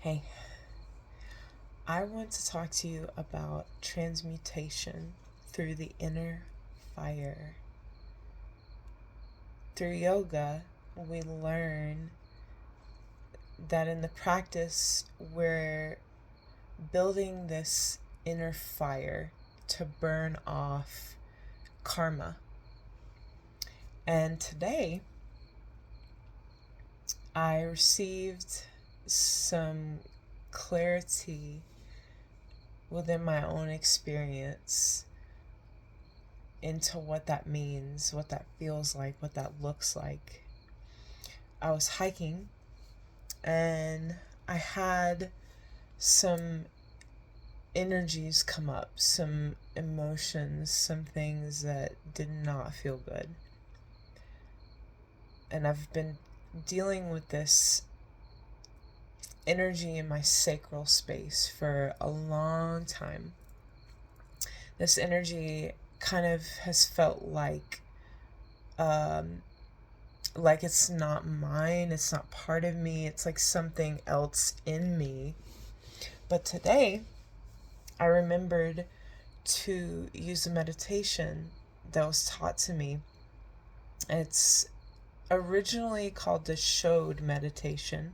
Hey, I want to talk to you about transmutation through the inner fire. Through yoga, we learn that in the practice, we're building this inner fire to burn off karma. And today, I received some clarity within my own experience into what that means, what that feels like, what that looks like. I was hiking and I had some energies come up, some emotions, some things that did not feel good. And I've been dealing with this energy in my sacral space for a long time. This energy kind of has felt like it's not mine, it's not part of me, it's like something else in me. But today, I remembered to use a meditation that was taught to me. It's originally called the Showed meditation.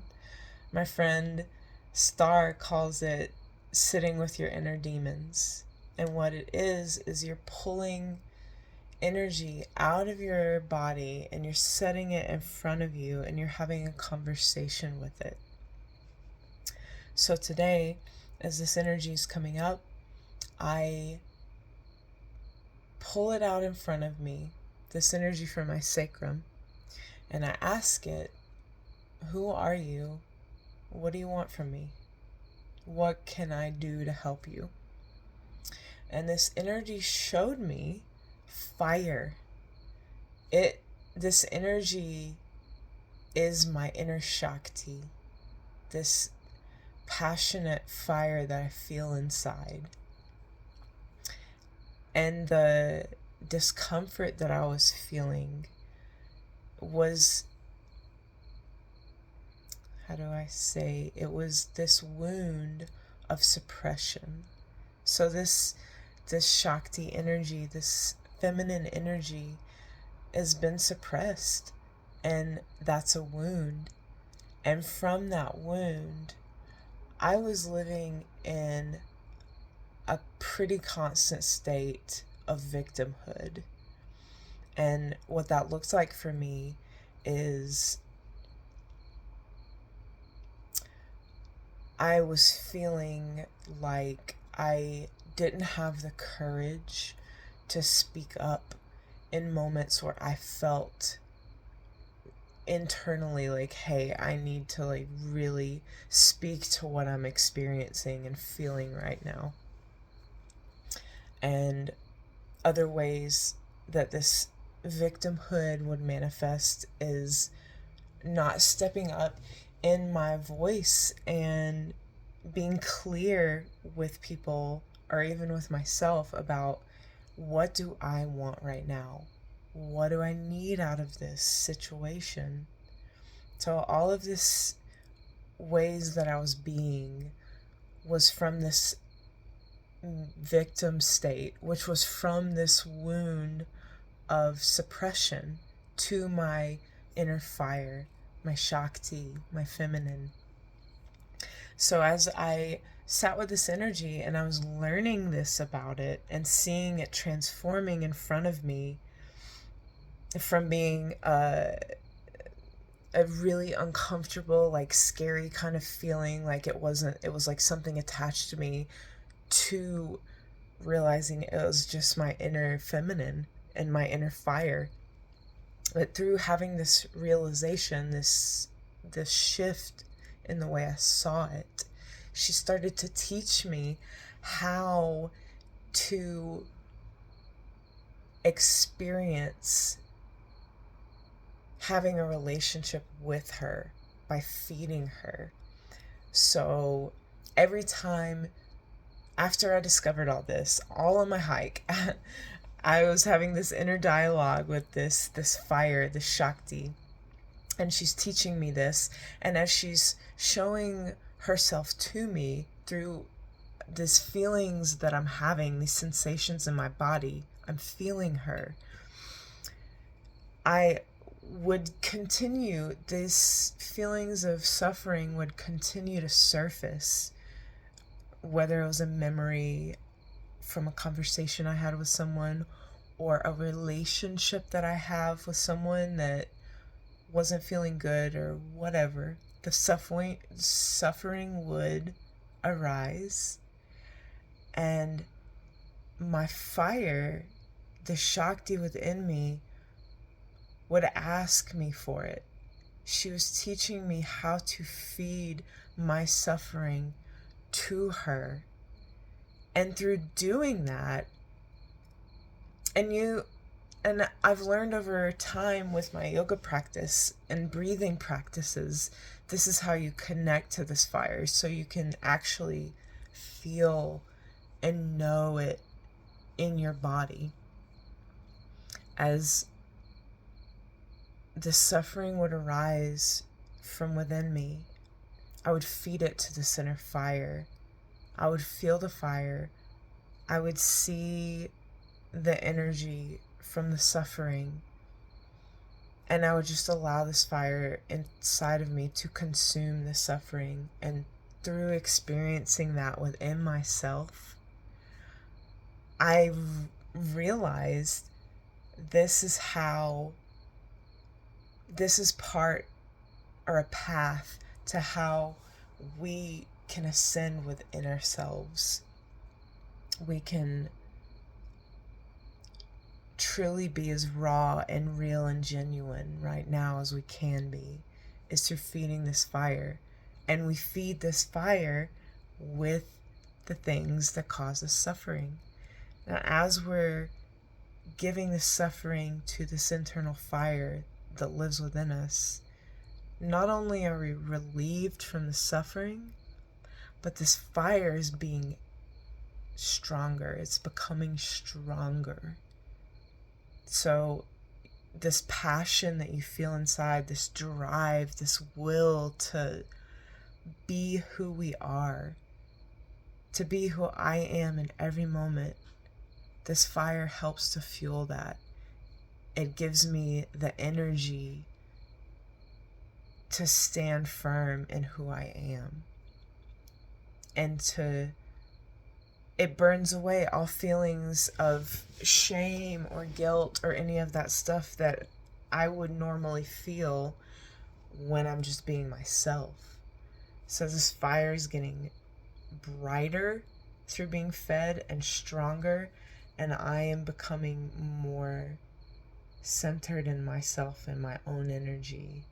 My friend Star calls it sitting with your inner demons. And what it is you're pulling energy out of your body and you're setting it in front of you and you're having a conversation with it. So today, as this energy is coming up, I pull it out in front of me, this energy from my sacrum, and I ask it, who are you? What do you want from me? What can I do to help you? And this energy showed me fire. This energy is my inner Shakti, this passionate fire that I feel inside. And the discomfort that I was feeling was, it was this wound of suppression. So this Shakti energy, this feminine energy has been suppressed, and that's a wound. And from that wound, I was living in a pretty constant state of victimhood. And what that looks like for me is I was feeling like I didn't have the courage to speak up in moments where I felt internally like, hey, I need to like really speak to what I'm experiencing and feeling right now. And other ways that this victimhood would manifest is not stepping up in my voice and being clear with people or even with myself about what do I want right now? What do I need out of this situation? So all of this ways that I was being was from this victim state, which was from this wound of suppression to my inner fire, my Shakti, my feminine. So as I sat with this energy and I was learning this about it and seeing it transforming in front of me from being a really uncomfortable, like scary kind of feeling, like it was like something attached to me, to realizing it was just my inner feminine and my inner fire. But through having this realization, this shift in the way I saw it, she started to teach me how to experience having a relationship with her by feeding her. So every time after I discovered all this, all on my hike, I was having this inner dialogue with this fire, this Shakti, and she's teaching me this. And as she's showing herself to me through these feelings that I'm having, these sensations in my body. I'm feeling her. I would continue, these feelings of suffering would continue to surface, whether it was a memory from a conversation I had with someone or a relationship that I have with someone that wasn't feeling good or whatever. The suffering would arise, and my fire, the Shakti within me, would ask me for it. She was teaching me how to feed my suffering to her. And through doing that, and I've learned over time with my yoga practice and breathing practices, this is how you connect to this fire, so you can actually feel and know it in your body. As the suffering would arise from within me, I would feed it to the center fire. I would feel the fire. I would see the energy from the suffering, and I would just allow this fire inside of me to consume the suffering. And through experiencing that within myself, I realized this is part or a path to how we can ascend within ourselves. We can truly be as raw and real and genuine right now as we can be, is through feeding this fire. And we feed this fire with the things that cause us suffering. Now, as we're giving this suffering to this internal fire that lives within us, not only are we relieved from the suffering, but this fire is being stronger. It's becoming stronger. So this passion that you feel inside, this drive, this will to be who we are, to be who I am in every moment, this fire helps to fuel that. It gives me the energy to stand firm in who I am, and it burns away all feelings of shame or guilt or any of that stuff that I would normally feel when I'm just being myself. So this fire is getting brighter through being fed and stronger, and I am becoming more centered in myself and my own energy